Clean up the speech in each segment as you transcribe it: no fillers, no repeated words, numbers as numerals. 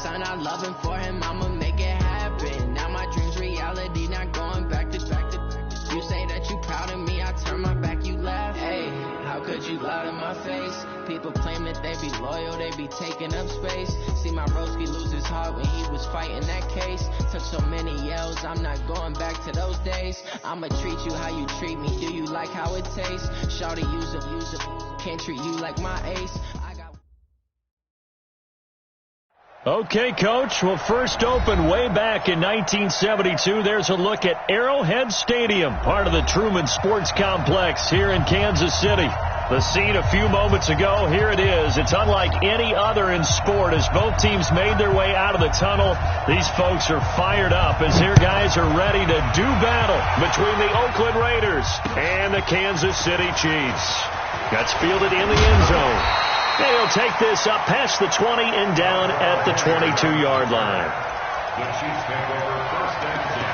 son, I love him for him, I'ma make it happen. Now my dream's reality, not going back to. You say that you proud of me, I turn my back, you laugh. Hey, how could you lie to my face? People claim that they be loyal, they be taking up space. See my broski lose his heart when he was fighting that case. Took so many yells, I'm not going back to those days. I'ma treat you how you treat me, do you like how it tastes? Shawty, use it, can't treat you like my ace. Okay, Coach. Well, first opened way back in 1972. There's a look at Arrowhead Stadium, part of the Truman Sports Complex here in Kansas City. The scene a few moments ago, here it is. It's unlike any other in sport as both teams made their way out of the tunnel. These folks are fired up as their guys are ready to do battle between the Oakland Raiders and the Kansas City Chiefs. That's fielded in the end zone. And he'll take this up past the 20 and down at the 22-yard line. The Chiefs take over first and 10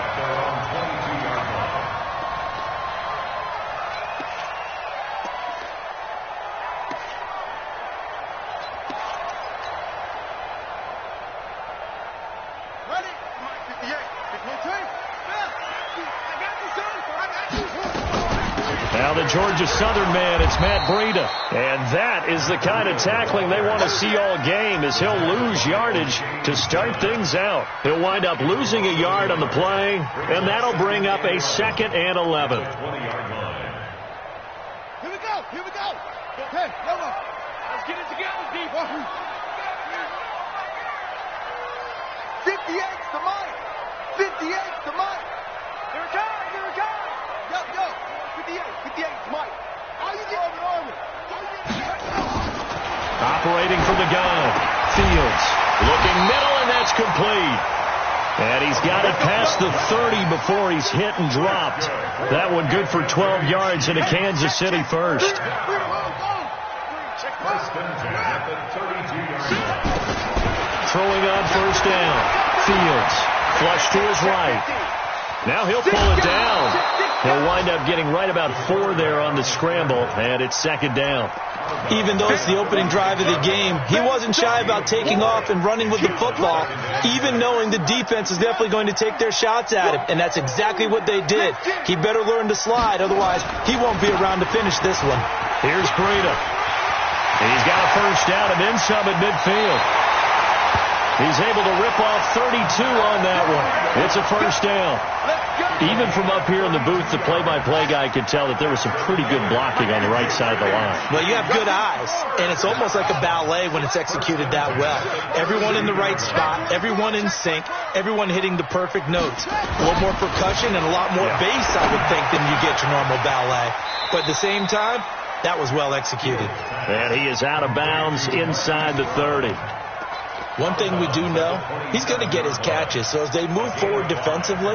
at their own 22-yard line. Ready? 58, 52. I got the son. I got you. Now the Georgia Southern man, it's Matt Breida. And that is the kind of tackling they want to see all game as he'll lose yardage to start things out. He'll wind up losing a yard on the play, and that'll bring up a 2nd and 11. Here we go. Here we go. Hey, Yolo. Let's get it together, D. 58's to Mike. 58's to Mike. Here it comes. Here it comes. Yo. 58's Mike. How you get over? Operating from the gun. Fields looking middle, and that's complete. And he's got it past the 30 before he's hit and dropped. That one good for 12 yards into Kansas City first. Throwing on first down. Fields flush to his right. Now he'll pull it down. He'll wind up getting right about 4 there on the scramble, and it's 2nd down. Even though it's the opening drive of the game, he wasn't shy about taking off and running with the football, even knowing the defense is definitely going to take their shots at him, and that's exactly what they did. He better learn to slide, otherwise he won't be around to finish this one. Here's Breida. He's got a first down and then some at midfield. He's able to rip off 32 on that one. It's a first down. Even from up here in the booth, the play-by-play guy could tell that there was some pretty good blocking on the right side of the line. Well, you have good eyes, and it's almost like a ballet when it's executed that well. Everyone in the right spot, everyone in sync, everyone hitting the perfect notes. A little more percussion and a lot more bass, I would think, than you get your normal ballet. But at the same time, that was well executed. And he is out of bounds inside the 30. One thing we do know, he's going to get his catches. So as they move forward defensively,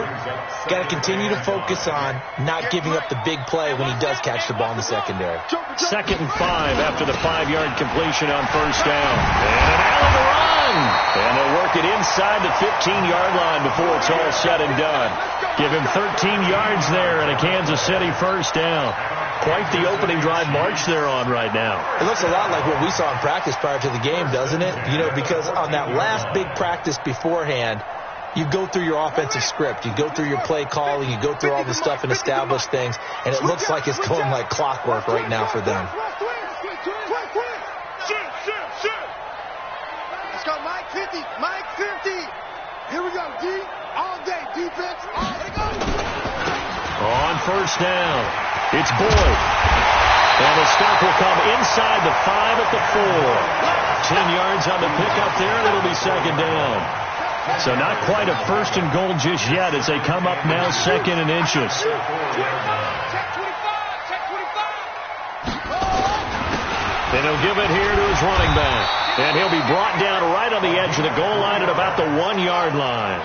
got to continue to focus on not giving up the big play when he does catch the ball in the secondary. 2nd and 5 after the 5-yard completion on first down. And an alley run. And they'll work it inside the 15-yard line before it's all said and done. Give him 13 yards there and a Kansas City first down. Quite the opening drive march they're on right now. It looks a lot like what we saw in practice prior to the game, doesn't it? You know, because on that last big practice beforehand, you go through your offensive script. You go through your play calling. You go through all the stuff and establish things. And it looks like it's going like clockwork right now for them. Let's go, Mike 50. Mike 50. Here we go, D. All day defense. All day go. On first down, it's Boyd. And the stop will come inside the 5 at the 4. 10 yards on the pickup there, and it'll be 2nd down. So not quite a 1st and goal just yet as they come up now 2nd and inches. Then he'll give it here to his running back. And he'll be brought down right on the edge of the goal line at about the 1-yard line.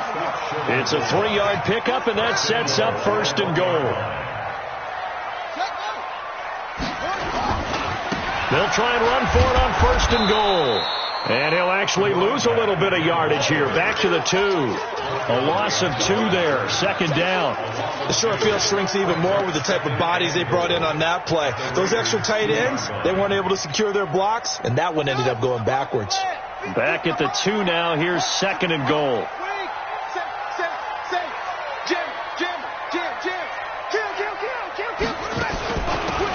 It's a 3-yard pickup, and that sets up 1st and goal. They'll try and run for it on 1st and goal. And he'll actually lose a little bit of yardage here. Back to the 2. A loss of 2 there. 2nd down. The short field shrinks even more with the type of bodies they brought in on that play. Those extra tight ends, they weren't able to secure their blocks, and that one ended up going backwards. Back at the 2 now. Here's 2nd and goal.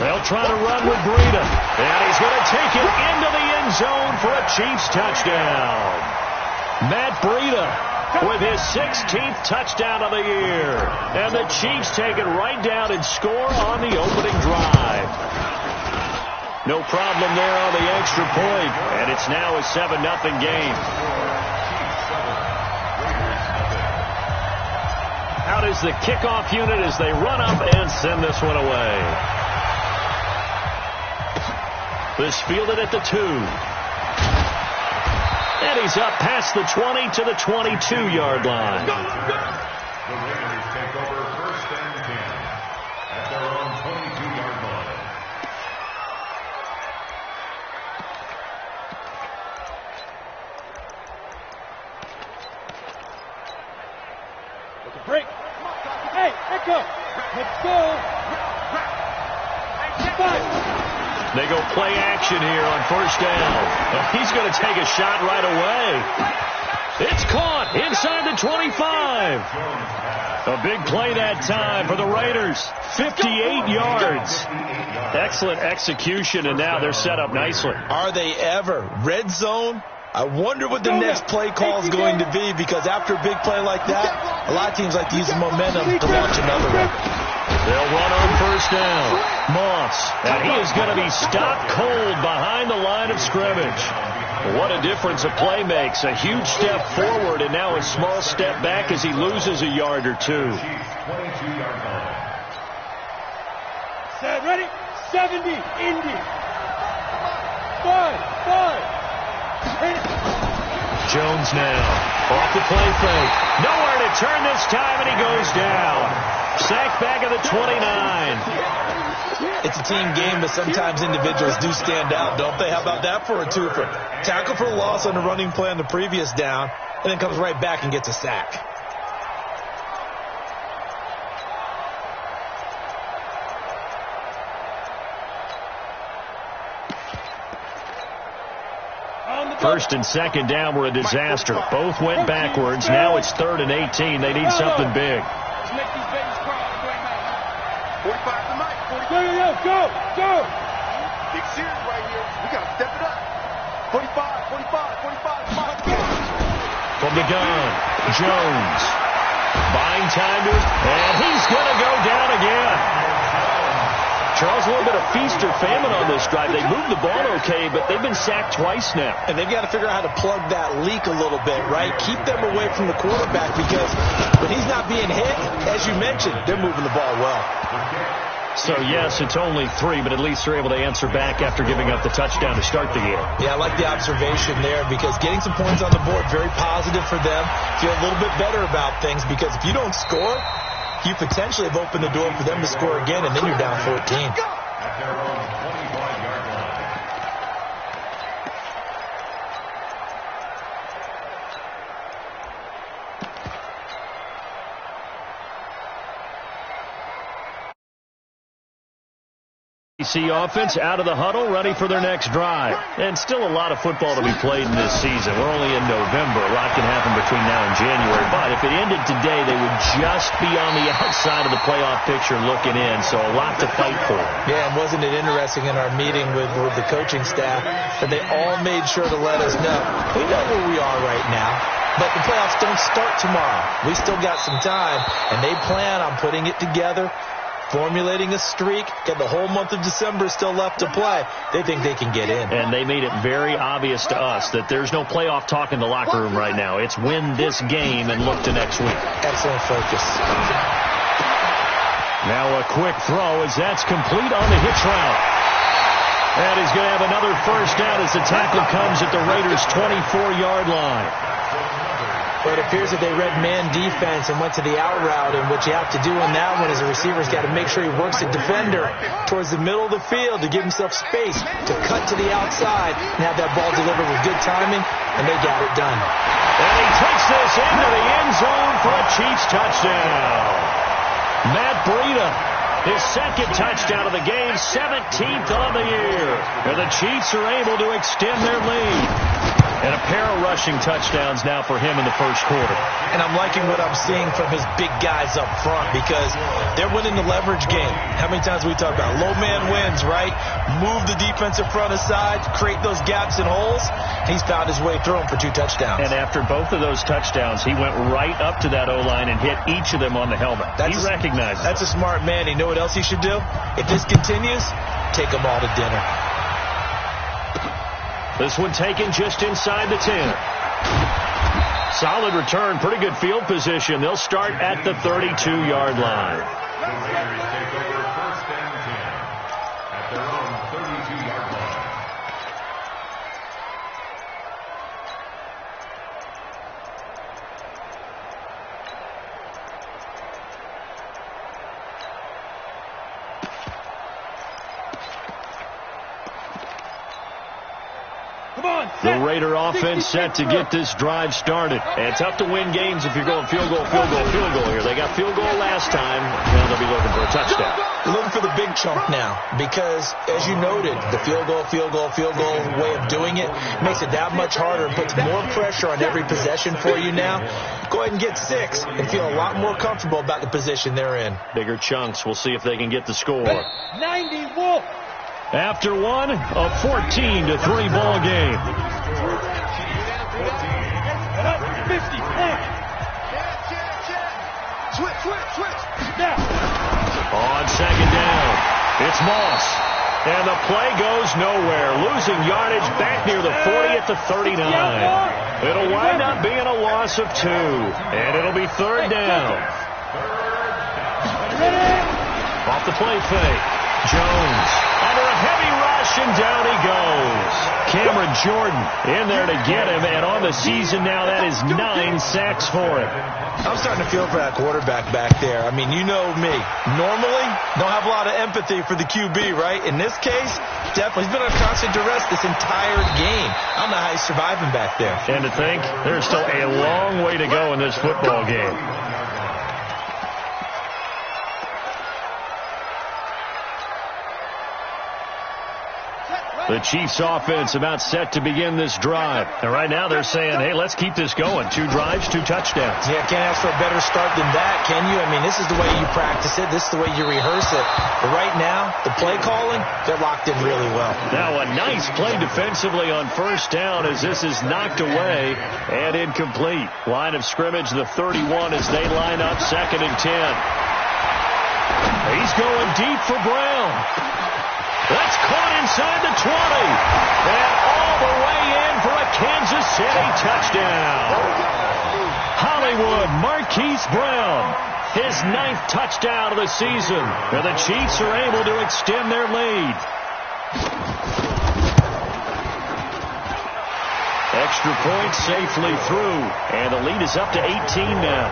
They'll try to run with Breida. And he's going to take it into the end zone for a Chiefs touchdown. Matt Breida with his 16th touchdown of the year. And the Chiefs take it right down and score on the opening drive. No problem there on the extra point. And it's now a 7-0 game. Out is the kickoff unit as they run up and send this one away. This fielded at the 2. And he's up past the 20 to the 22-yard line. The Raiders take over 1st and 10 at their own 22-yard line. Break. Hey, echo. Let's go. They go play action here on 1st down. And he's going to take a shot right away. It's caught inside the 25. A big play that time for the Raiders. 58 yards. Excellent execution, and now they're set up nicely. Are they ever? Red zone? I wonder what the next play call is going to be, because after a big play like that, a lot of teams like to use the momentum to launch another one. They'll run on 1st down. Moss, and he is going to be stopped cold behind the line of scrimmage. What a difference a play makes. A huge step forward and now a small step back as he loses a yard or two. Set, ready? 70, Indy. 5. Jones now. Off the play fake. Nowhere to turn this time, and he goes down. Sacked back at the 29. It's a team game, but sometimes individuals do stand out, don't they? How about that for a twofer? Tackle for loss on the running play on the previous down, and then comes right back and gets a sack. First and 2nd down were a disaster. Both went backwards. Now it's 3rd and 18. They need something big. Let's make these babies cry. 45 tonight. 40. Go. Big series right here. We got to step it up. 45. From the gun, Jones. Buying time to it, and he's going to go down again. Charles, a little bit of feast or famine on this drive. They moved the ball okay, but they've been sacked twice now. And they've got to figure out how to plug that leak a little bit, right? Keep them away from the quarterback, because when he's not being hit, as you mentioned, they're moving the ball well. So, yes, it's only 3, but at least they're able to answer back after giving up the touchdown to start the game. Yeah, I like the observation there, because getting some points on the board, very positive for them. Feel a little bit better about things, because if you don't score, you potentially have opened the door for them to score again, and then you're down 14. At their own 25-yard line. Offense out of the huddle, ready for their next drive. And still a lot of football to be played in this season. We're only in November. A lot can happen between now and January. But if it ended today, they would just be on the outside of the playoff picture looking in. So a lot to fight for. Yeah, and wasn't it interesting in our meeting with the coaching staff that they all made sure to let us know, we know where we are right now, but the playoffs don't start tomorrow. We still got some time, and they plan on putting it together, formulating a streak, and the whole month of December is still left to play. They think they can get in. And they made it very obvious to us that there's no playoff talk in the locker room right now. It's win this game and look to next week. Excellent focus. Now a quick throw as that's complete on the hitch route. And he's going to have another first down as the tackle comes at the Raiders' 24-yard line. But it appears that they read man defense and went to the out route, and what you have to do on that one is a receiver's got to make sure he works the defender towards the middle of the field to give himself space to cut to the outside and have that ball delivered with good timing, and they got it done. And he takes this into the end zone for a Chiefs touchdown. Matt Breida, his 2nd touchdown of the game, 17th on the year. And the Chiefs are able to extend their lead. And a pair of rushing touchdowns now for him in the first quarter. And I'm liking what I'm seeing from his big guys up front because they're winning the leverage game. How many times we talk about low man wins, right? Move the defensive front aside, create those gaps and holes. He's found his way through them for 2 touchdowns. And after both of those touchdowns, he went right up to that O-line and hit each of them on the helmet. He recognized it. That's a smart man. You know what else he should do? If this continues, take them all to dinner. This one taken just inside the 10. Solid return, pretty good field position. They'll start at the 32-yard line. The Raiders take over 1st and 10 at their own 32-yard line. The Raider offense set to get this drive started. And tough to win games if you're going field goal here. They got field goal last time. Now they'll be looking for a touchdown. They're looking for the big chunk now because, as you noted, the field goal way of doing it makes it that much harder and puts more pressure on every possession for you now. Go ahead and get 6 and feel a lot more comfortable about the position they're in. Bigger chunks. We'll see if they can get the score. 90 Wolf. After one, a 14-3 ball game. 50. Switch. Now. On second down, it's Moss. And the play goes nowhere. Losing yardage back near the 40 at the 39. It'll wind up being a loss of 2. And it'll be 3rd down. Off the play fake. Jones under a heavy rush, and down he goes. Cameron Jordan in there to get him, and on the season now, that is 9 sacks for him. I'm starting to feel for that quarterback back there. I mean, you know me. Normally, don't have a lot of empathy for the QB, right? In this case, definitely. He's been under constant duress this entire game. I don't know how he's surviving back there. And to think, there's still a long way to go in this football game. The Chiefs offense about set to begin this drive. And right now they're saying, hey, let's keep this going. 2 drives, 2 touchdowns. Yeah, can't ask for a better start than that, can you? I mean, this is the way you practice it. This is the way you rehearse it. But right now, the play calling, they're locked in really well. Now a nice play defensively on 1st down as this is knocked away and incomplete. Line of scrimmage, the 31 as they line up 2nd and 10. He's going deep for Brown. That's caught inside the 20. And all the way in for a Kansas City touchdown. Hollywood Marquise Brown, his 9th touchdown of the season. And the Chiefs are able to extend their lead. Extra point safely through. And the lead is up to 18 now.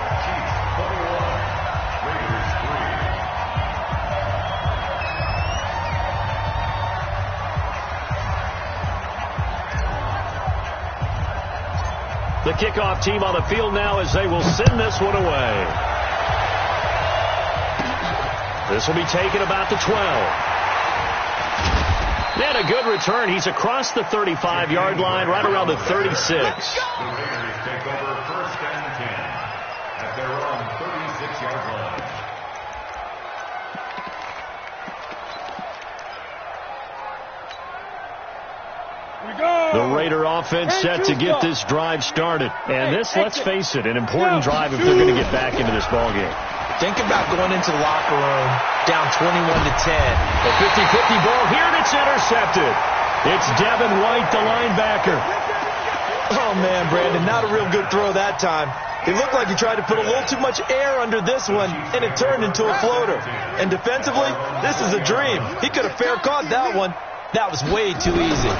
The kickoff team on the field now as they will send this one away. This will be taken about the 12. And a good return. He's across the 35-yard line, right around the 36. The Raiders take over 1st and 10 at their own 36-yard line. The Raider offense set to get this drive started. And this, let's face it, an important drive if they're going to get back into this ballgame. Think about going into the locker room down 21-10. A 50-50 ball here, and it's intercepted. It's Devin White, the linebacker. Oh, man, Brandon, not a real good throw that time. It looked like he tried to put a little too much air under this one, and it turned into a floater. And defensively, this is a dream. He could have fair caught that one. That was way too easy.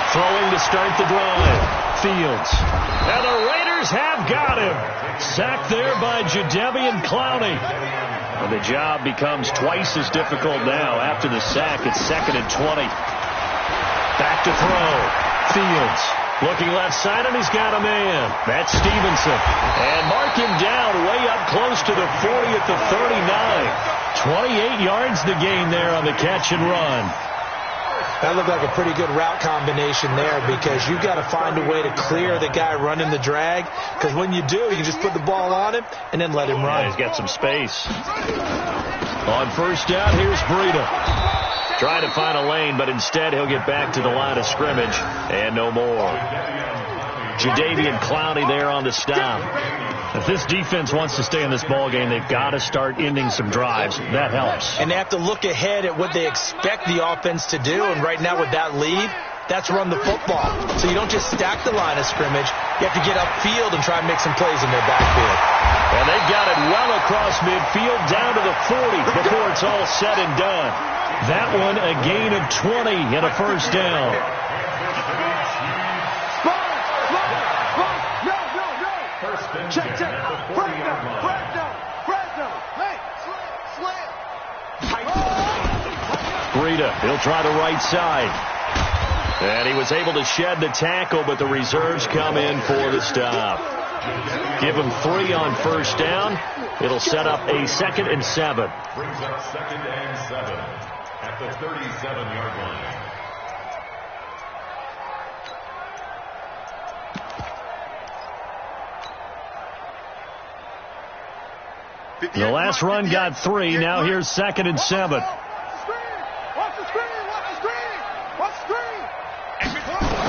Throwing to start the drive. Fields. And the Raiders have got him. Sacked there by Jadeveon Clowney. And the job becomes twice as difficult now. After the sack, it's 2nd and 20. Back to throw. Fields. Looking left side, and he's got a man. That's Stevenson. And mark him down way up close to the 40 at the 39. 28 yards to gain there on the catch and run. That looked like a pretty good route combination there, because you've got to find a way to clear the guy running the drag, because when you do, you can just put the ball on him and then let him run. Yeah, he's got some space. On first down, here's Breida. Trying to find a lane, but instead he'll get back to the line of scrimmage and no more. Jadeveon Clowney there on the stop. If this defense wants to stay in this ball game, they've got to start ending some drives. That helps. And they have to look ahead at what they expect the offense to do. And right now with that lead, that's run the football. So you don't just stack the line of scrimmage. You have to get upfield and try and make some plays in their backfield. And they've got it well across midfield down to the 40 before it's all said and done. That one a gain of 20 and a first down. Check. Breida, he'll try the right side. And he was able to shed the tackle, but the reserves come in for the stop. Give him 3 on first down. It'll set up a 2nd and 7. Brings up 2nd and 7 at the 37-yard line. The last run got 3. Now here's 2nd and 7.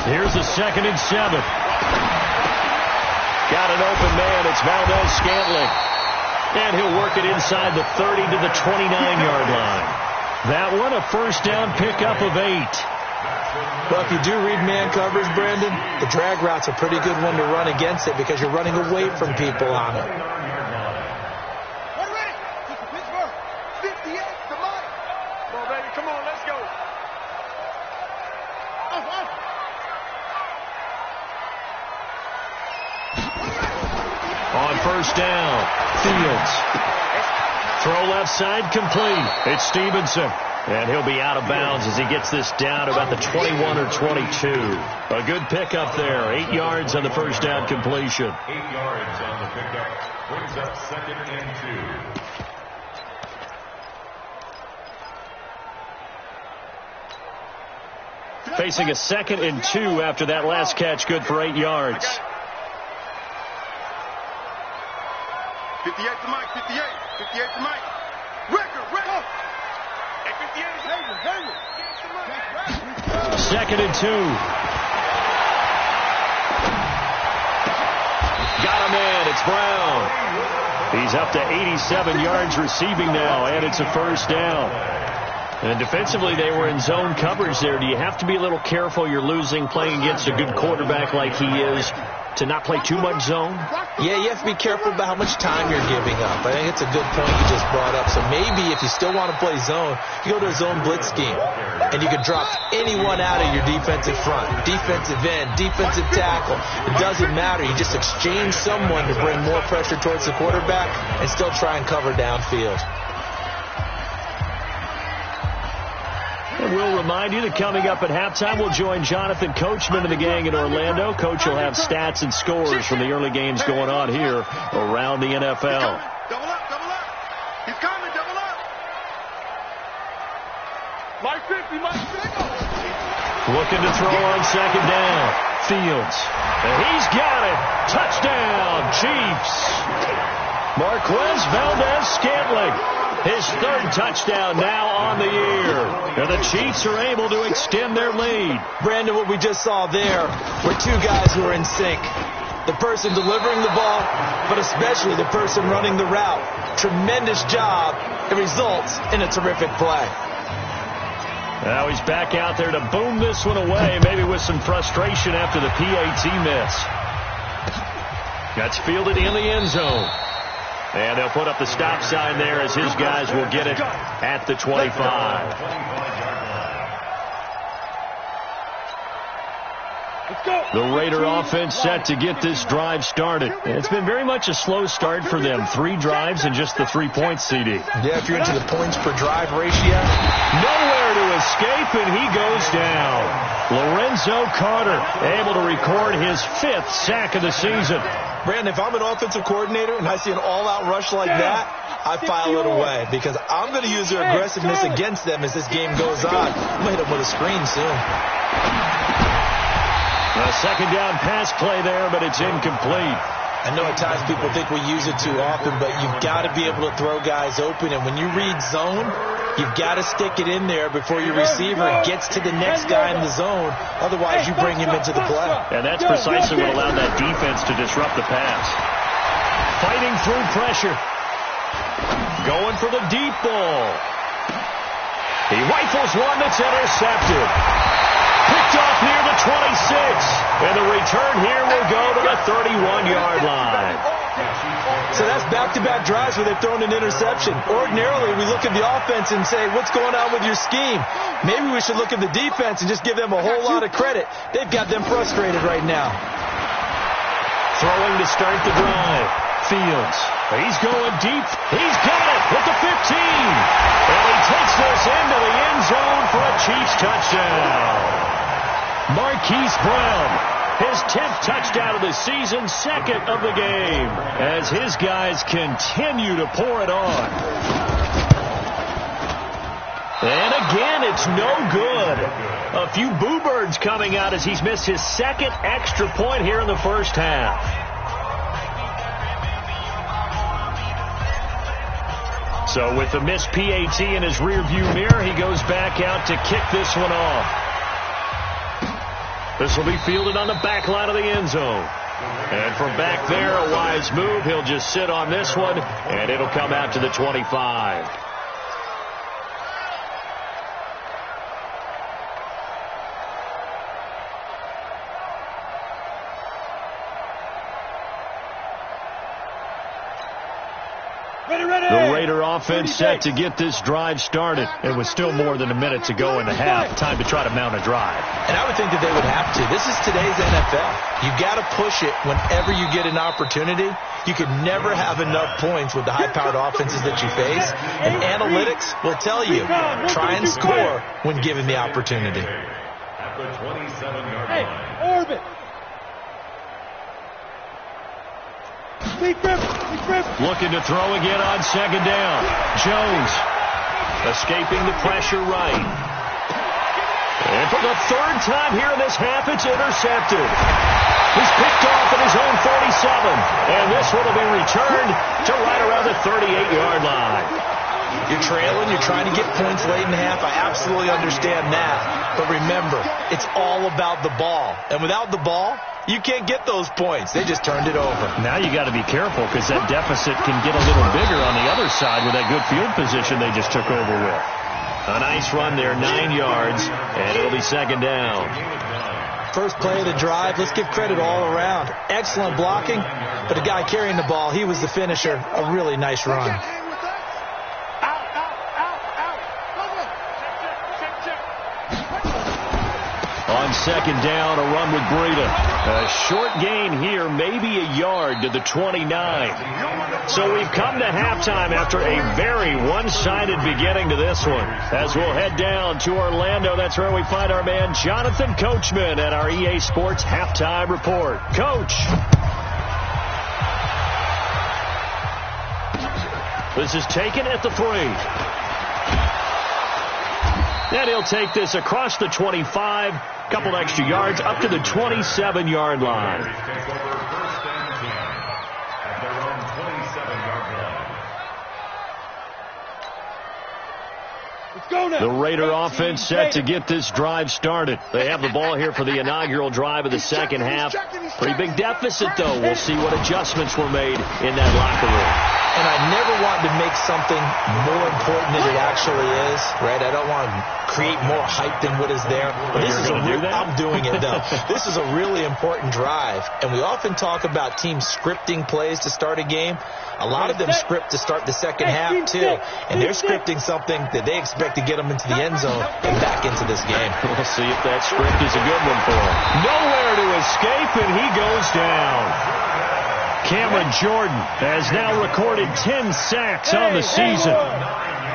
Here's the 2nd and 7. Got an open man. It's Valdez-Scantling. And he'll work it inside the 30 to the 29-yard line. That one a first down pickup of 8. Well, if you do read man coverage, Brandon, the drag route's a pretty good one to run against it, because you're running away from people on it. On first down, Fields. Throw left side complete. It's Stevenson. And he'll be out of bounds as he gets this down about the 21 or 22. A good pickup there. 8 yards on the first down completion. 8 yards on the pickup. Brings up 2nd and 2. Facing a 2nd and 2 after that last catch, good for 8 yards. 58 to Mike, 58 to Mike. Record. Hey, 58 is Hayward. 2nd and 2. Got a man. It's Brown. He's up to 87 yards receiving now, and it's a first down. And defensively, they were in zone coverage there. Do you have to be a little careful? You're losing, playing against a good quarterback like he is, to not play too much zone? Yeah, you have to be careful about how much time you're giving up. I think it's a good point you just brought up. So maybe if you still want to play zone, you go to a zone blitz scheme, and you can drop anyone out of your defensive front, defensive end, defensive tackle. It doesn't matter. You just exchange someone to bring more pressure towards the quarterback and still try and cover downfield. And we'll remind you that coming up at halftime, we'll join Jonathan Coachman and the gang in Orlando. Coach will have stats and scores from the early games going on here around the NFL. Double up. He's coming, double up. Mike 50. Looking to throw on second down. Fields. And he's got it. Touchdown, Chiefs. Marquez Valdez-Scantling. His 3rd touchdown now on the year. And the Chiefs are able to extend their lead. Brandon, what we just saw there were 2 guys who were in sync. The person delivering the ball, but especially the person running the route. Tremendous job. It results in a terrific play. Now he's back out there to boom this one away, maybe with some frustration after the PAT miss. That's fielded in the end zone. And they'll put up the stop sign there as his guys will get it at the 25. The Raider offense set to get this drive started. It's been very much a slow start for them. 3 drives and just the 3 points, CD. Yeah, if you're into the points per drive ratio. Nowhere to escape, and he goes down. Lorenzo Carter able to record his 5th sack of the season. Brandon, if I'm an offensive coordinator and I see an all-out rush like that, I file it away because I'm going to use their aggressiveness against them as this game goes on. I'm going to hit them with a screen soon. A second down pass play there, but it's incomplete. I know at times people think we use it too often, but you've got to be able to throw guys open. And when you read zone, you've got to stick it in there before your receiver gets to the next guy in the zone. Otherwise, you bring him into the play. And that's precisely what allowed that defense to disrupt the pass. Fighting through pressure. Going for the deep ball. He rifles one that's intercepted. Picked off near the 26. And the return here will go to the 31-yard line. So that's back-to-back drives where they've thrown an interception. Ordinarily, we look at the offense and say, what's going on with your scheme? Maybe we should look at the defense and just give them a whole lot of credit. They've got them frustrated right now. Throwing to start the drive. Fields. He's going deep. He's got it at the 15. And he takes this into the end zone for a Chiefs touchdown. Marquise Brown, his 10th touchdown of the season, second of the game, as his guys continue to pour it on. And again, it's no good. A few boo birds coming out as he's missed his second extra point here in the first half. So with the missed PAT in his rearview mirror, he goes back out to kick this one off. This will be fielded on the back line of the end zone. And from back there, a wise move. He'll just sit on this one, and it'll come out to the 25. The Raider offense set to get this drive started. And with still more than a minute to go in the half, time to try to mount a drive. And I would think that they would have to. This is today's NFL. You got to push it whenever you get an opportunity. You could never have enough points with the high-powered offenses that you face. And analytics will tell you, try and score when given the opportunity. At the 27-yard line. Orbit. Looking to throw again on second down. Jones escaping the pressure right. And for the third time here in this half, it's intercepted. He's picked off at his own 47. And this one will be returned to right around the 38-yard line. You're trailing, you're trying to get points late in the half. I absolutely understand that. But remember, it's all about the ball. And without the ball, you can't get those points. They just turned it over. Now you got to be careful because that deficit can get a little bigger on the other side with that good field position they just took over with. A nice run there, 9 yards, and it'll be second down. First play of the drive, let's give credit all around. Excellent blocking, but the guy carrying the ball, he was the finisher. A really nice run. On second down, a run with Breida. A short gain here, maybe a yard to the 29. So we've come to halftime after a very one-sided beginning to this one. As we'll head down to Orlando, that's where we find our man Jonathan Coachman at our EA Sports Halftime Report. Coach. This is taken at the 3. And he'll take this across the 25, couple extra yards, up to the 27-yard line. The Raider offense set to get this drive started. They have the ball here for the inaugural drive of the second half. Pretty big deficit, though. We'll see what adjustments were made in that locker room. And I never want to make something more important than it actually is, right? I don't want to create more hype than what is there. But this is I'm doing it, though. This is a really important drive. And we often talk about teams scripting plays to start a game. A lot of them script to start the second half, too. And they're scripting something that they expect to get them into the end zone and back into this game. We'll see if that script is a good one for him. Nowhere to escape, and he goes down. Cameron Jordan has now recorded 10 sacks on the season.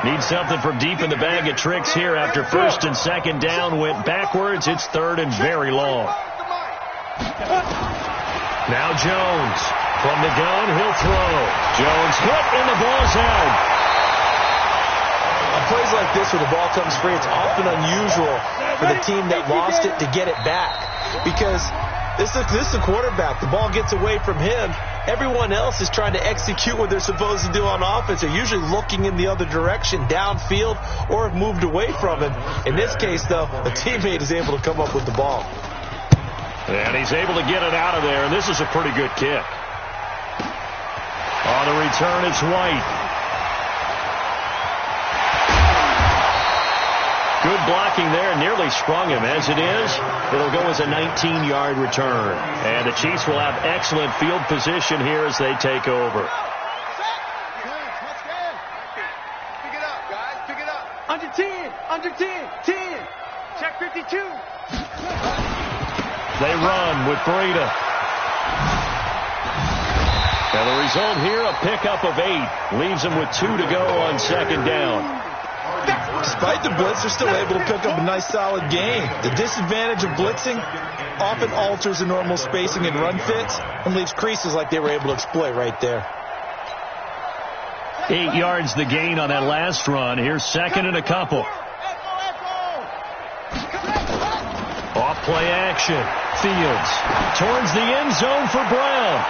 Needs something from deep in the bag of tricks here after first and second down went backwards. It's third and very long. Now Jones. From the gun, he'll throw. Jones hit, and the ball's out. On plays like this where the ball comes free, it's often unusual for the team that lost it to get it back. Because this is a quarterback. The ball gets away from him. Everyone else is trying to execute what they're supposed to do on offense. They're usually looking in the other direction, downfield, or have moved away from him. In this case, though, a teammate is able to come up with the ball. And he's able to get it out of there, and this is a pretty good kick. On the return, it's White. Good blocking there, nearly sprung him. As it is, it'll go as a 19-yard return. And the Chiefs will have excellent field position here as they take over. Pick it up, guys. Pick it up. Under 10. Under 10. 10. Check 52. They run with Breida. And the result here, a pickup of 8. Leaves them with 2 to go on second down. Despite the blitz, they're still able to pick up a nice, solid gain. The disadvantage of blitzing often alters the normal spacing and run fits and leaves creases like they were able to exploit right there. 8 yards the gain on that last run. Here's second and a couple. Off play action. Fields towards the end zone for Brown.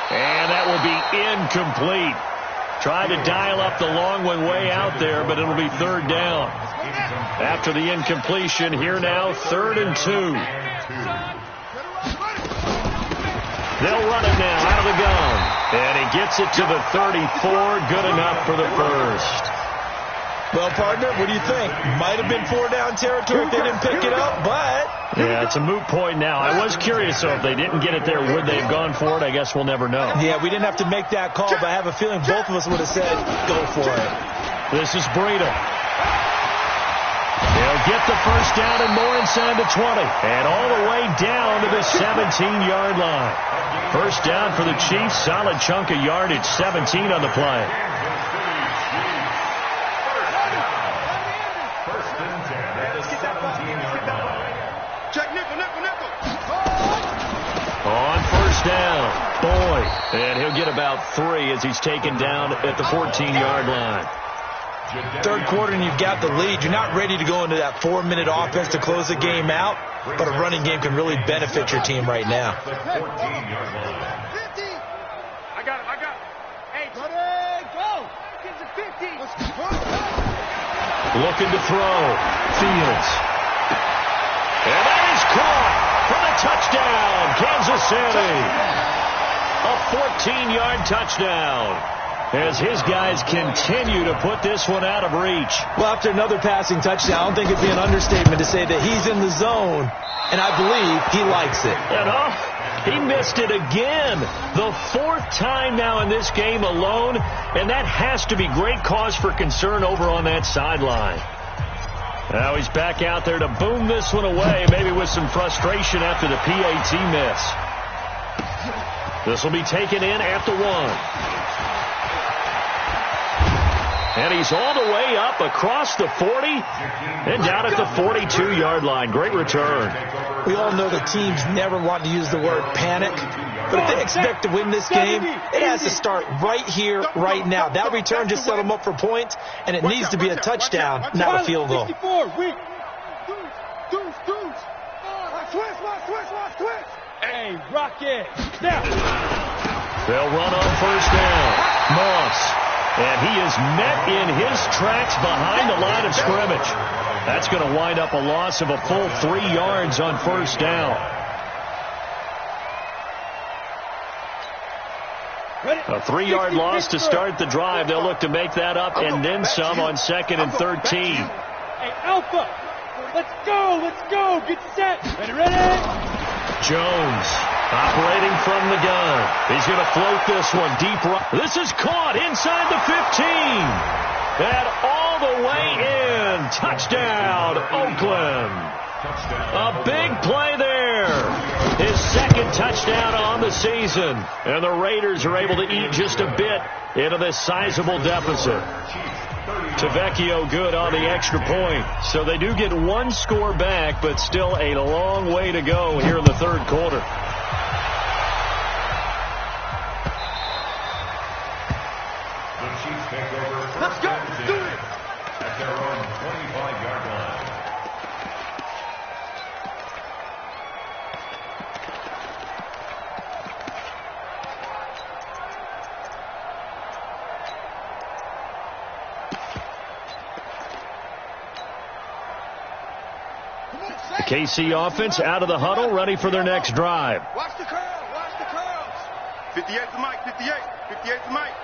And that will be incomplete. Tried to dial up the long one way out there, but it'll be third down. After the incompletion, here now, 3rd and 2. They'll run it now out of the gun. And he gets it to the 34. Good enough for the first. Well, partner, what do you think? Might have been 4-down territory if they didn't pick it up, but... Yeah, it's a moot point now. I was curious, though, if they didn't get it there, would they have gone for it? I guess we'll never know. Yeah, we didn't have to make that call, but I have a feeling both of us would have said, go for it. This is Breida. They'll get the first down and more inside the 20. And all the way down to the 17-yard line. First down for the Chiefs. Solid chunk of yardage. 17 on the play. On first down, Boyd. And he'll get about 3 as he's taken down at the 14-yard line. Third quarter and you've got the lead. You're not ready to go into that 4-minute offense to close the game out, but a running game can really benefit your team right now. I got him. Hey, buddy, go. Get to 50. Looking to throw. Fields. And that is caught for the touchdown, Kansas City. A 14-yard touchdown as his guys continue to put this one out of reach. Well, after another passing touchdown, I don't think it'd be an understatement to say that he's in the zone, and I believe he likes it. And he missed it again. The 4th time now in this game alone, and that has to be great cause for concern over on that sideline. Now he's back out there to boom this one away, maybe with some frustration after the PAT miss. This will be taken in at the 1. And he's all the way up across the 40 and down at the 42-yard line. Great return. We all know the teams never want to use the word panic, but if they expect to win this game, it has to start right here, right now. That return just set them up for points, and it needs to be a touchdown, not a field goal. Hey, Rocket. Now. They'll run on first down. Moss. And he is met in his tracks behind the line of scrimmage. That's going to wind up a loss of a full 3 yards on first down. A 3-yard loss to start the drive. They'll look to make that up and then some on 2nd and 13. Hey, Alpha, let's go, get set. Ready? Jones operating from the gun. He's going to float this one deep right. This is caught inside the 15. And all the way in. Touchdown, Oakland. A big play there. His 2nd touchdown on the season. And the Raiders are able to eat just a bit into this sizable deficit. Tavecchio good on the extra point. So they do get 1 score back, but still a long way to go here in the 3rd quarter. KC offense out of the huddle, ready for their next drive. Watch the curl. Watch the curls. 58 to Mike. 58. 58 to Mike.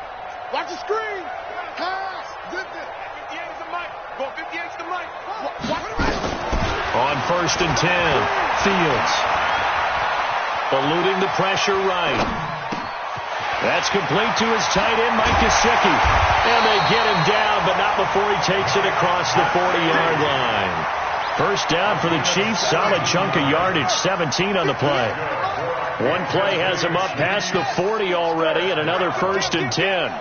Watch the screen. Pass. 58 to Mike. Go 58 to Mike. Watch the right. On 1st and 10, Fields. Eluding the pressure right. That's complete to his tight end, Mike Gesicki. And they get him down, but not before he takes it across the 40-yard line. First down for the Chiefs. Solid chunk of yardage, 17 on the play. One play has him up past the 40 already, and another 1st and 10.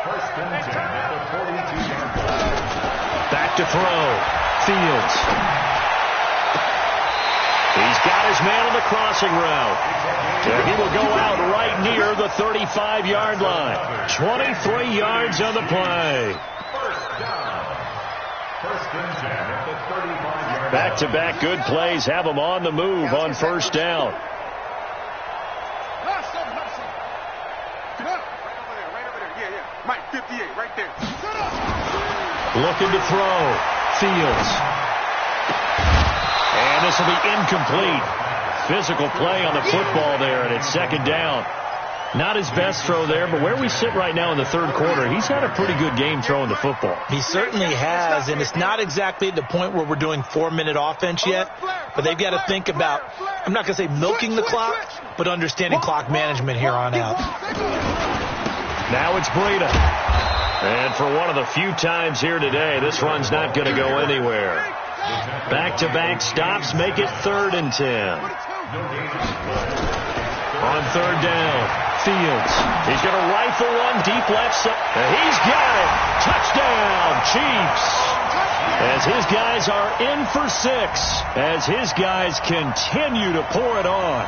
First and 10 at the 42-yard line. Back to throw. Fields. He's got his man on the crossing route. And he will go out right near the 35-yard line. 23 yards on the play. First down. First and 10 at the 35-yard line. Back-to-back good plays have him on the move on first down. Right over there. Yeah. Mike, 58, right there. Looking to throw. Fields. And this will be incomplete. Physical play on the football there, and it's second down. Not his best throw there, but where we sit right now in the third quarter, he's had a pretty good game throwing the football. He certainly has, and it's not exactly the point where we're doing 4-minute offense yet, but they've got to think about, I'm not going to say milking the clock, but understanding clock management here on out. Now it's Breida. And for one of the few times here today, this run's not going to go anywhere. Back-to-back stops make it 3rd and 10. On 3rd down, Fields. He's going to rifle one deep left side. He's got it. Touchdown, Chiefs. As his guys are in for 6. As his guys continue to pour it on.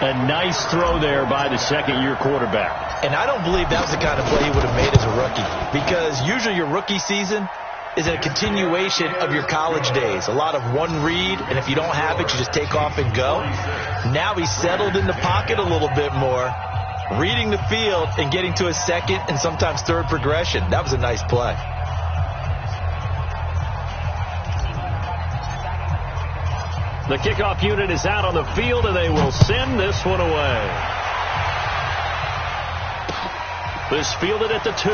A nice throw there by the second-year quarterback. And I don't believe that was the kind of play he would have made as a rookie. Because usually your rookie season is a continuation of your college days. A lot of one read, and if you don't have it, you just take off and go. Now he's settled in the pocket a little bit more, reading the field and getting to a second and sometimes third progression. That was a nice play. The kickoff unit is out on the field, and they will send this one away. This fielded at the 2.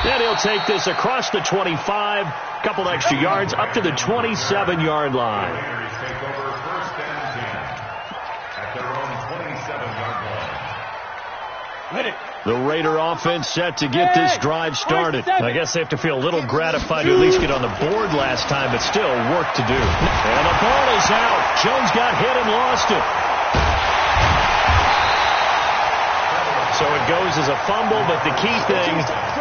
Then he'll take this across the 25, couple extra yards, up to the 27-yard line. Take over 1st and 10 at their own 27-yard line. The Raider offense set to get this drive started. I guess they have to feel a little gratified to at least get on the board last time, but still work to do. And the ball is out. Jones got hit and lost it. So it goes as a fumble, but the key thing,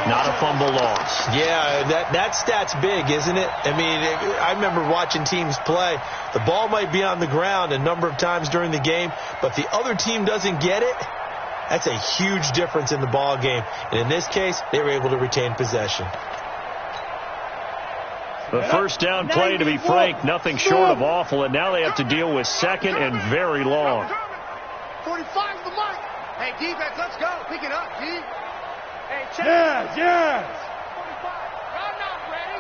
not a fumble loss. Yeah, that stat's big, isn't it? I mean, I remember watching teams play. The ball might be on the ground a number of times during the game, but the other team doesn't get it. That's a huge difference in the ball game. And in this case, they were able to retain possession. The first down play, to be frank, nothing short of awful, and now they have to deal with second and very long. 45's the mic. Hey, defense, let's go. Pick it up, D. Hey, check. Yes. 45. I'm not ready.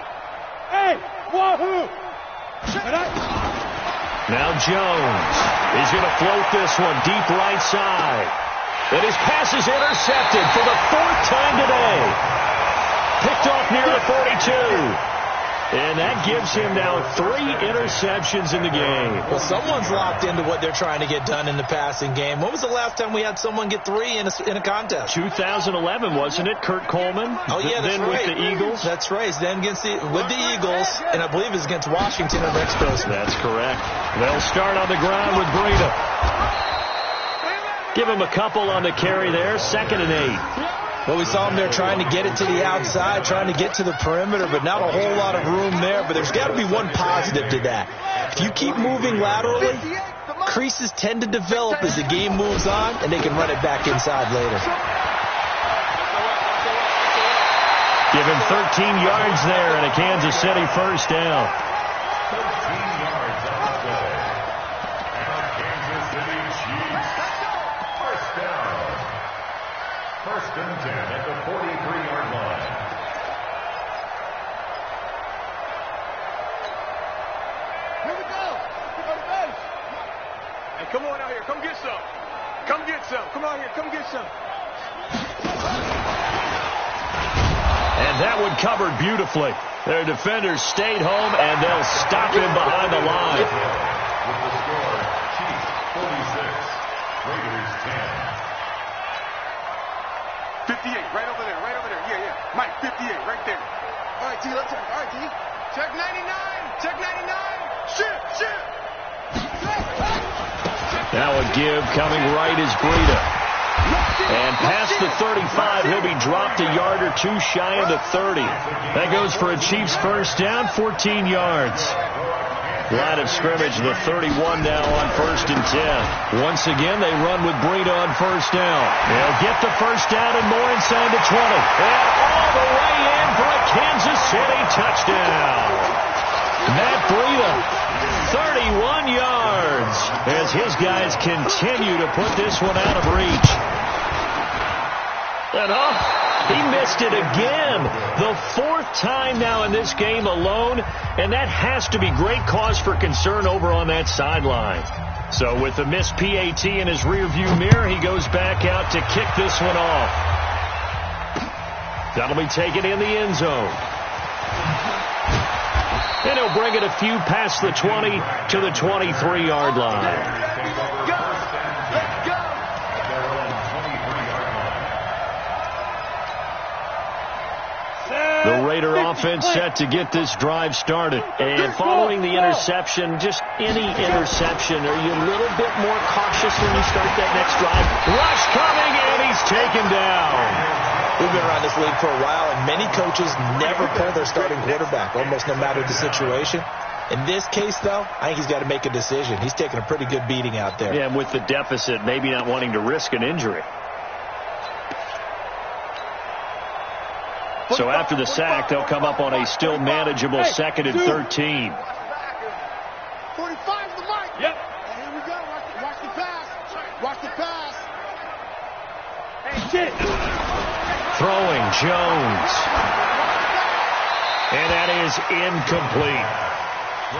Hey, wahoo. Now Jones. He's going to float this one deep right side. And his pass is intercepted for the 4th time today. Picked off near the 42. And that gives him now 3 interceptions in the game. Well, someone's locked into what they're trying to get done in the passing game. When was the last time we had someone get 3 in a contest? 2011, wasn't it? Kurt Coleman? Oh, yeah, that's then right. With the Eagles? That's right. Then with the Eagles, and I believe it's against Washington or Rex Grossman. That's correct. They'll start on the ground with Breida. Give him a couple on the carry there. 2nd and 8. Well, we saw him there trying to get it to the outside, trying to get to the perimeter, but not a whole lot of room there. But there's got to be one positive to that. If you keep moving laterally, creases tend to develop as the game moves on, and they can run it back inside later. Give him 13 yards there and a Kansas City first down. 13 yards on the play. And the Kansas City Chiefs. First down. 1st and 10 at the 43-yard line. Come on out here. Come get some. Come get some. Come out here. Come get some. And that one covered beautifully. Their defenders stayed home, and they'll stop him behind the line. With the score, Chiefs 46, Raiders 10. 58, right over there, right over there. Yeah, yeah. Mike, 58, right there. All right, D, let's check. All right, D. Check 99. Check 99. Shift, shift. Now a give coming right is Breida. And past the 35, he'll be dropped a yard or two shy of the 30. That goes for a Chiefs first down, 14 yards. Line of scrimmage, the 31 now on 1st and 10. Once again, they run with Breida on first down. They'll get the first down and more inside the 20. And all the way in for a Kansas City touchdown. Matt Breida, 31 yards, as his guys continue to put this one out of reach. And he missed it again. The 4th time now in this game alone, and that has to be great cause for concern over on that sideline. So with the missed PAT in his rearview mirror, he goes back out to kick this one off. That'll be taken in the end zone. And he'll bring it a few past the 20 to the 23-yard line. The Raider offense set to get this drive started. And following the interception, just any interception, are you a little bit more cautious when you start that next drive? Rush coming, and he's taken down. We've been around this league for a while, and many coaches never pull their starting quarterback, almost no matter the situation. In this case, though, I think he's got to make a decision. He's taking a pretty good beating out there. Yeah, and with the deficit, maybe not wanting to risk an injury. So after the sack, they'll come up on a still manageable 2nd and 13. 45 the mic. Yep. Here we go. Watch the pass. Watch the pass. Hey, shit. Throwing Jones. And that is incomplete.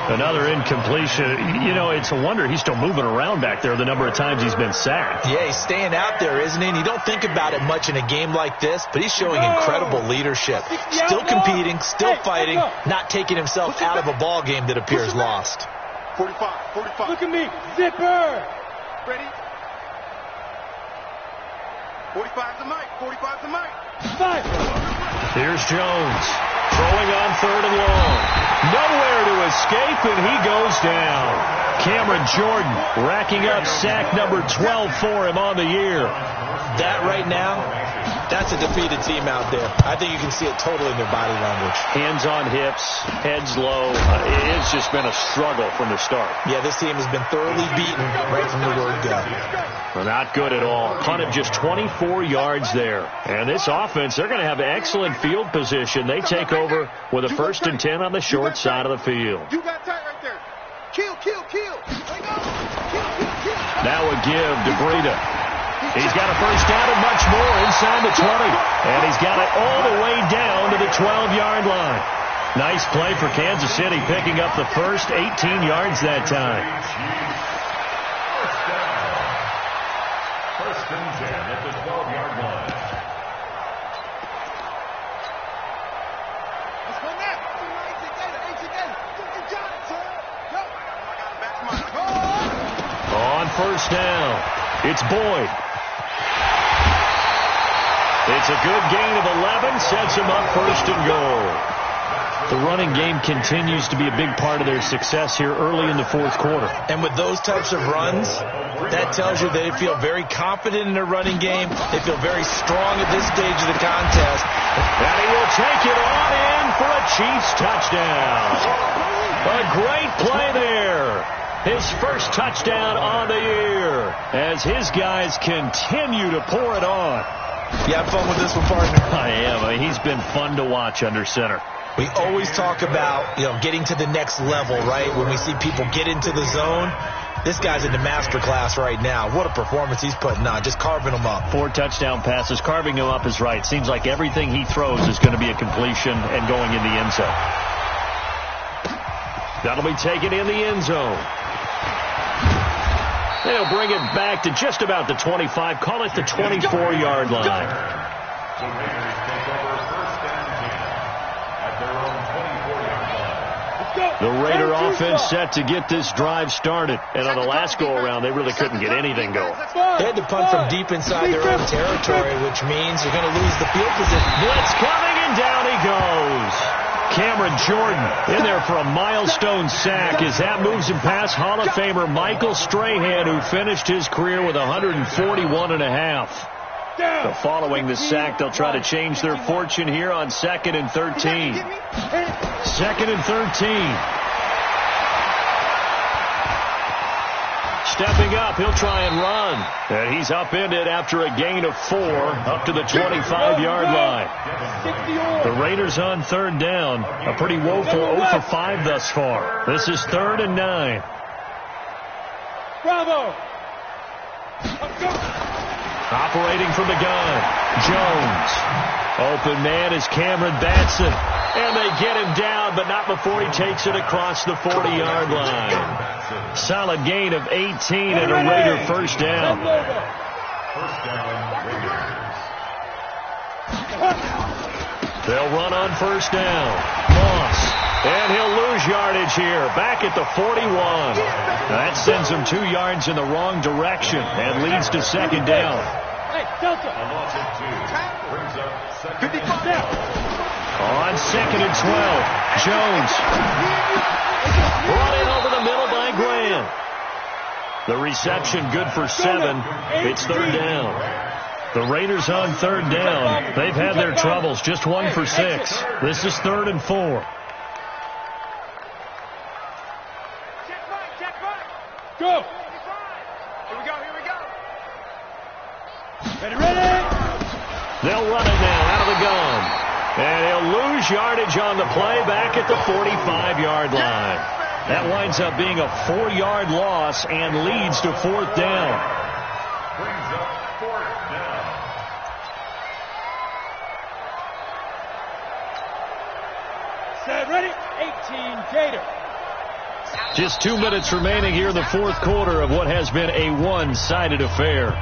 Another incompletion. You know, it's a wonder he's still moving around back there the number of times he's been sacked. Yeah, he's staying out there, isn't he? And you don't think about it much in a game like this, but he's showing incredible leadership. Still competing, still fighting, not taking himself out of a ball game that appears lost. 45. Look at me. Zipper. Ready? 45 the mic. 45 the mic. 5. Here's Jones. Throwing on 3rd and long. Nowhere to escape, and he goes down. Cameron Jordan racking up sack number 12 for him on the year. That right now, that's a defeated team out there. I think you can see it totally in their body language. Hands on hips, heads low. It's just been a struggle from the start. Yeah, this team has been thoroughly beaten right from the word go. Well, not good at all. Punted just 24 yards there. And this offense, they're going to have excellent field position. They take over with a 1st and 10 on the short side of the field. You got tight right there. Kill. Now a give to Breida. He's got a first down and much more inside the 20. And he's got it all the way down to the 12-yard line. Nice play for Kansas City, picking up the first 18 yards that time. First and 10 at the 12-yard line. Let's go now. On first down, it's Boyd. It's a good gain of 11, sets him up 1st and goal. The running game continues to be a big part of their success here early in the 4th quarter. And with those types of runs, that tells you they feel very confident in their running game. They feel very strong at this stage of the contest. And he will take it on in for a Chiefs touchdown. A great play there. His first touchdown on the year as his guys continue to pour it on. You have fun with this one, partner? I am. He's been fun to watch under center. We always talk about, getting to the next level, right? When we see people get into the zone, this guy's in the master class right now. What a performance he's putting on, just carving them up. 4 touchdown passes. Carving him up is right. Seems like everything he throws is going to be a completion and going in the end zone. That'll be taken in the end zone. They'll bring it back to just about the 25. Call it the 24-yard line. So Raiders take over first and 10 at their own 24-yard line. The Raider offense set to get this drive started. And on the last go-around, they really couldn't get anything going. They had to punt from deep inside their own territory, which means you're going to lose the field position. Blitz coming, and down he goes. Cameron Jordan in there for a milestone sack as that moves him past Hall of Famer Michael Strahan, who finished his career with 141.5. So following the sack, they'll try to change their fortune here on 2nd and 13. 2nd and 13. Stepping up, he'll try and run. And he's upended after a gain of 4 up to the 25-yard line. The Raiders on 3rd down. A pretty woeful 0 for 5 thus far. This is 3rd and 9. Bravo! Operating from the gun, Jones. Open man is Cameron Batson. And they get him down, but not before he takes it across the 40-yard line. Solid gain of 18 and a Raider first down. First down, Raiders. They'll run on first down. Moss. And he'll lose yardage here. Back at the 41. That sends him 2 yards in the wrong direction and leads to 2nd down. Hey, Delta. A loss of 2 brings up 2nd down. On 2nd and 12. Jones. Brought in over the middle by Graham. The reception good for 7. It's 3rd down. The Raiders on 3rd down. They've had their troubles. Just 1 for 6. This is 3rd and 4. Go! Here we go, here we go. Ready? They'll run it now out of the gun. And he'll lose yardage on the play back at the 45-yard line. That winds up being a 4-yard loss and leads to 4th down. Brings up 4th down. Set, ready? 18, Gator. Just 2 minutes remaining here in the 4th quarter of what has been a one-sided affair.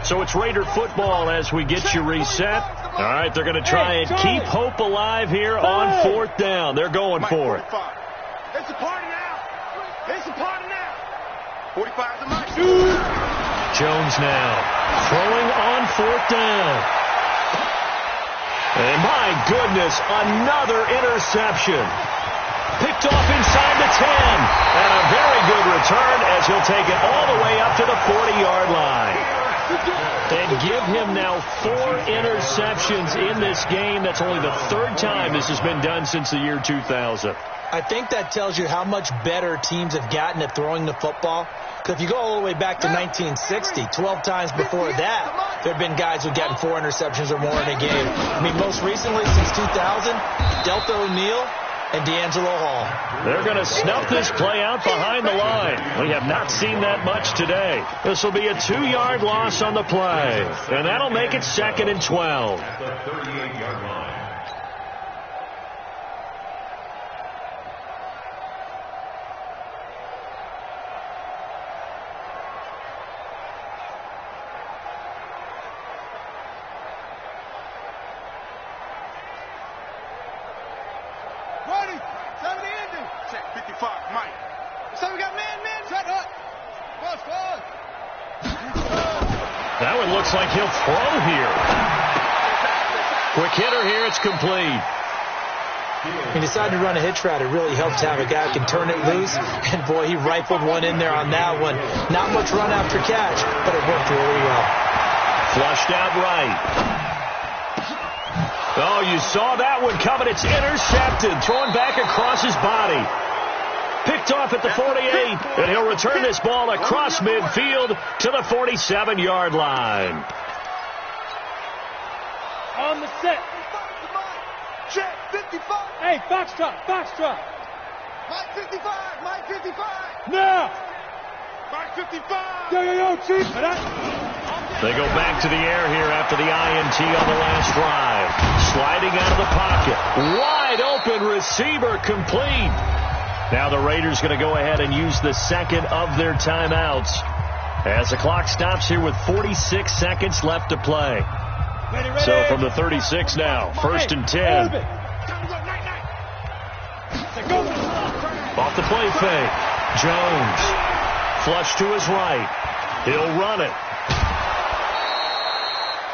So it's Raider football as we get you reset. All right, they're going to try and keep hope alive here on 4th down. They're going for it. It's a party now. It's a party now. 45 to Mike. Jones now throwing on 4th down. And my goodness, another interception. Picked off inside the 10. And a very good return as he'll take it all the way up to the 40-yard line. And give him now 4 interceptions in this game. That's only the 3rd time this has been done since the year 2000. I think that tells you how much better teams have gotten at throwing the football. Because if you go all the way back to 1960, 12 times before that, there have been guys who've gotten 4 interceptions or more in a game. I mean, most recently, since 2000, Delta O'Neal and D'Angelo Hall. They're going to snuff this play out behind the line. We have not seen that much today. This will be a 2-yard loss on the play. And that'll make it 2nd and 12. At the 38-yard line. That one looks like he'll throw here. Quick hitter here. It's complete. He decided to run a hitch route. It really helps to have a guy who can turn it loose. And, boy, he rifled one in there on that one. Not much run after catch, but it worked really well. Flushed out right. Oh, you saw that one coming. It's intercepted. Thrown back across his body. Picked off at the 48, and he'll return this ball across midfield to the 47-yard line. On the set. Check, 55. Hey, Foxtrot, Foxtrot. Mike 55, Mike 55. Now. Mike 55. Yo, Chief. They go back to the air here after the INT on the last drive. Sliding out of the pocket. Wide open receiver complete. Now the Raiders going to go ahead and use the second of their timeouts as the clock stops here with 46 seconds left to play. So from the 36 now, 1st and 10. Off the play fake. Jones. Flush to his right. He'll run it.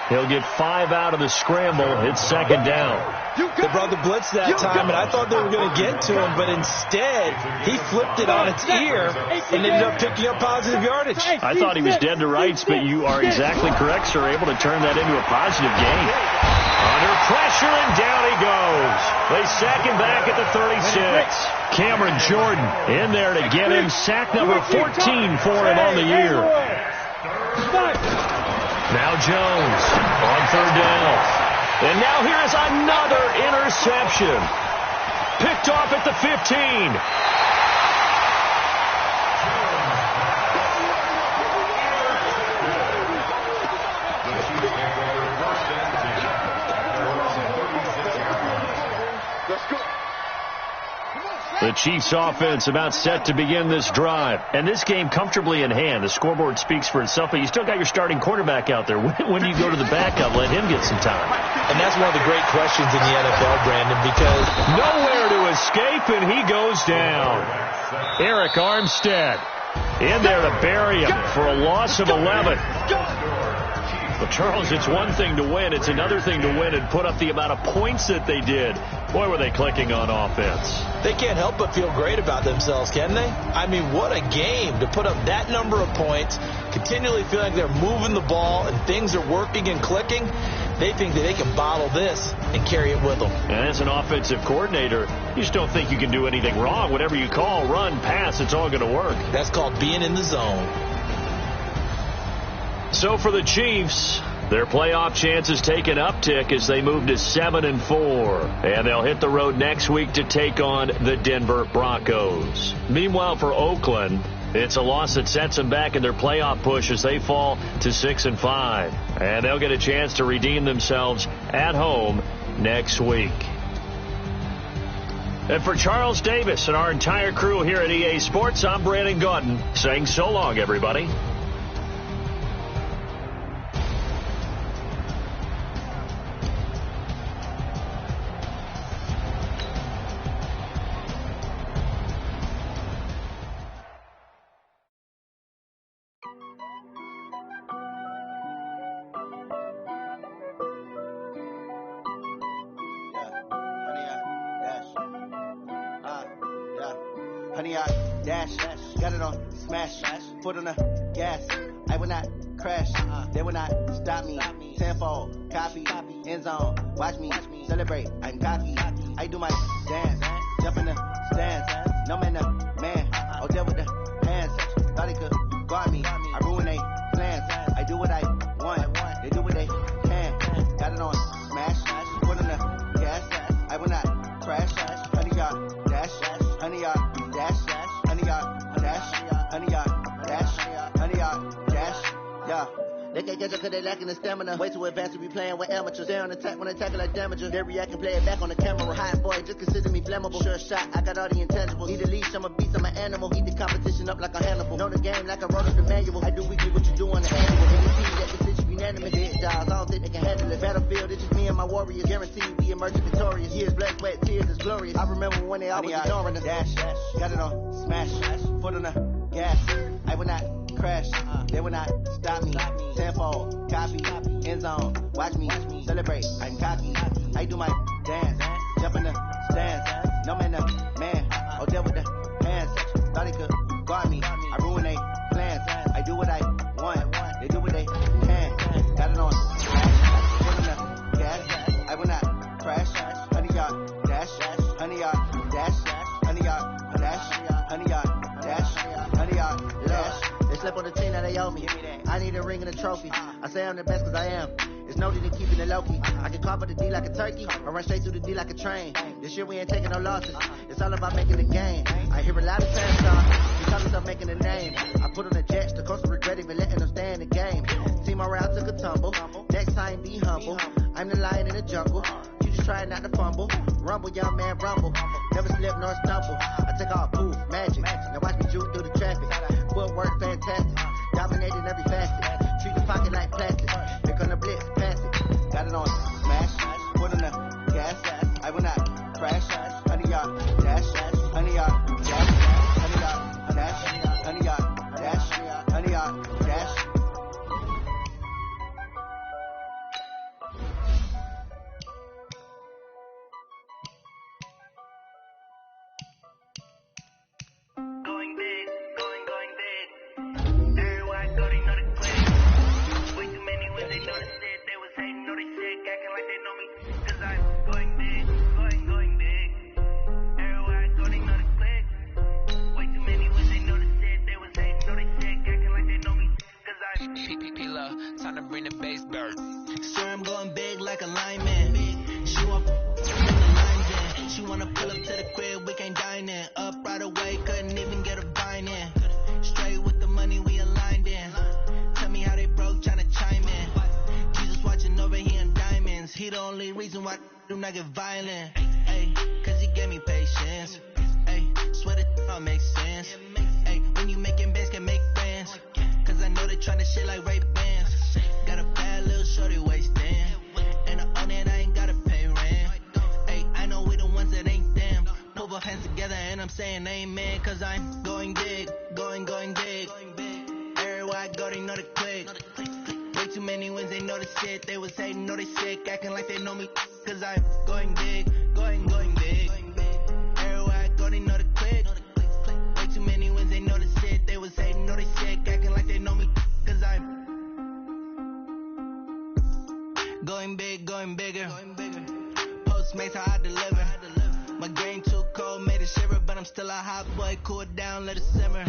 He'll get 5 out of the scramble. It's 2nd down. They brought the blitz that time, and I thought they were going to get to him, but instead he flipped it on its ear and ended up picking up positive yardage. I thought he was dead to rights, but you are exactly correct, sir. Able to turn that into a positive gain. Under pressure, and down he goes. They sack him back at the 36. Cameron Jordan in there to get him. Sack number 14 for him on the year. Now Jones on 3rd down. And now here is another interception. Picked off at the 15. The Chiefs offense about set to begin this drive. And this game comfortably in hand. The scoreboard speaks for itself, but you still got your starting quarterback out there. When do you go to the backup? Let him get some time. And that's one of the great questions in the NFL, Brandon, because nowhere to escape, and he goes down. Eric Armstead in there to bury him for a loss of 11. But, Charles, it's one thing to win. It's another thing to win and put up the amount of points that they did. Boy, were they clicking on offense. They can't help but feel great about themselves, can they? I mean, what a game to put up that number of points, continually feeling like they're moving the ball and things are working and clicking. They think that they can bottle this and carry it with them. And as an offensive coordinator, you just don't think you can do anything wrong. Whatever you call, run, pass, it's all going to work. That's called being in the zone. So for the Chiefs, their playoff chances take an uptick as they move to 7-4. And they'll hit the road next week to take on the Denver Broncos. Meanwhile, for Oakland, it's a loss that sets them back in their playoff push as they fall to 6-5. And they'll get a chance to redeem themselves at home next week. And for Charles Davis and our entire crew here at EA Sports, I'm Brandon Gaudin saying so long, everybody. Honey, I dash, got it on smash, foot on the gas. I will not crash, they will not stop me. Tenfold, copy, end zone, watch me celebrate. I'm cocky, I do my dance, jump in the stands. No man, man, oh, deal with the hands. Thought he could guard me, I ruin they plans. I do what I want, they do what they can. Got it on smash, foot on the gas. I will not crash, honey, y'all dash, honey, y'all. Dash, honey, y'all, dash, honey, y'all, dash, honey, y'all, dash, yeah. They can't catch up cause they lacking the stamina. Way too advanced to be playing with amateurs. Stay on attack when they tackle like damager. They react and play it back on the camera. Hot boy, just consider me flammable. Sure shot, I got all the intangibles. Need a leash, I'm a beast, I'm an animal. Eat the competition up like a Hannibal. Know the game like I wrote up the manual. I do weekly what you do on the annual. Any team that decision unanimous. Dead dogs, I don't think they can handle it. Battlefield, it's just me and my warriors. Guaranteed we emerging victorious. Years, blood, sweat, tears is glorious. I remember when they always ignoring us. Dash, got it on smash, foot on the gas. I will not crash, they will not stop me. Tenfold, copy, end zone, watch me celebrate. I'm cocky, I do my dance, jump in the stands. No man, man, oh, deal with the hands. Thought he could guard me, I ruin they plans. I do what I want, they do what they can. Got it on smash, foot on the gas. I will not crash, honey, y'all dash, honey, y'all dash, honey, y'all dash, honey, y'all dash, honey, y'all dash. They slept on the team that they owe me. I need a ring and a trophy. I say I'm the best cause I am. It's no need in keeping it low-key. I can carve up the D like a turkey or run straight through the D like a train. This year we ain't taking no losses. It's all about making a game. I hear a lot of times, you call yourself making a name. I put on the jets, the coast regret even letting them stay in the game. Team my route took a tumble. Next time, be humble. I'm the lion in the jungle. You just try not to fumble. Rumble, young man, rumble. Never slip nor stumble. I take all poof, magic. Now watch me juke through the traffic. Footwork fantastic. Dominating every facet. Treat your pocket like plastic. Pick on the blitz, pass it. Got it on smash. Put on the gas. I will not crash. 100 yard dash. 100 yard dash. 100 yard dash. 100 yard dash. 100 yard dash. Going big, going big. Everywhere I go, they know the click. Way too many when they noticed it. They was hating, know they sick, acting like they know me. Cause I'm going big, going big. Everywhere I go, they know the click. Way too many when they noticed it. They was hating, know they sick, acting like they know me. Cause I'm P-P-P-Love, time to bring the bass back. Sir, I'm going big like a lineman. She want the lines in. She wanna pull up to the crib, we can't dine in. Up right away, couldn't even get a vine in. Straight with the money we aligned in. Tell me how they broke, tryna chime in. Jesus watching over here in diamonds. He the only reason why I do not get violent. Ay, cause he gave me patience. Ay, swear that all makes sense. Ay, when you making bands, can make friends. Cause I know they tryna shit like Ray Bans. Got a bad little shorty wasting. And I own it, I ain't gotta pay rent. Ay, I know we the ones that ain't them. Put both hands together and I'm saying amen. Cause I'm going big, going big. Everywhere I go, they know the click. Way too many wins, they know the shit. They was hating, know they sick, acting like they know me. Cause I'm going big, going big. Everywhere I go, they know the click. Way too many wins, they know the shit. They was hating, know they sick, acting like they know me. Cause I'm going big, going bigger. Postmates, how I deliver. My game too cold, made it shiver, but I'm still a hot boy. Cool it down, let it simmer.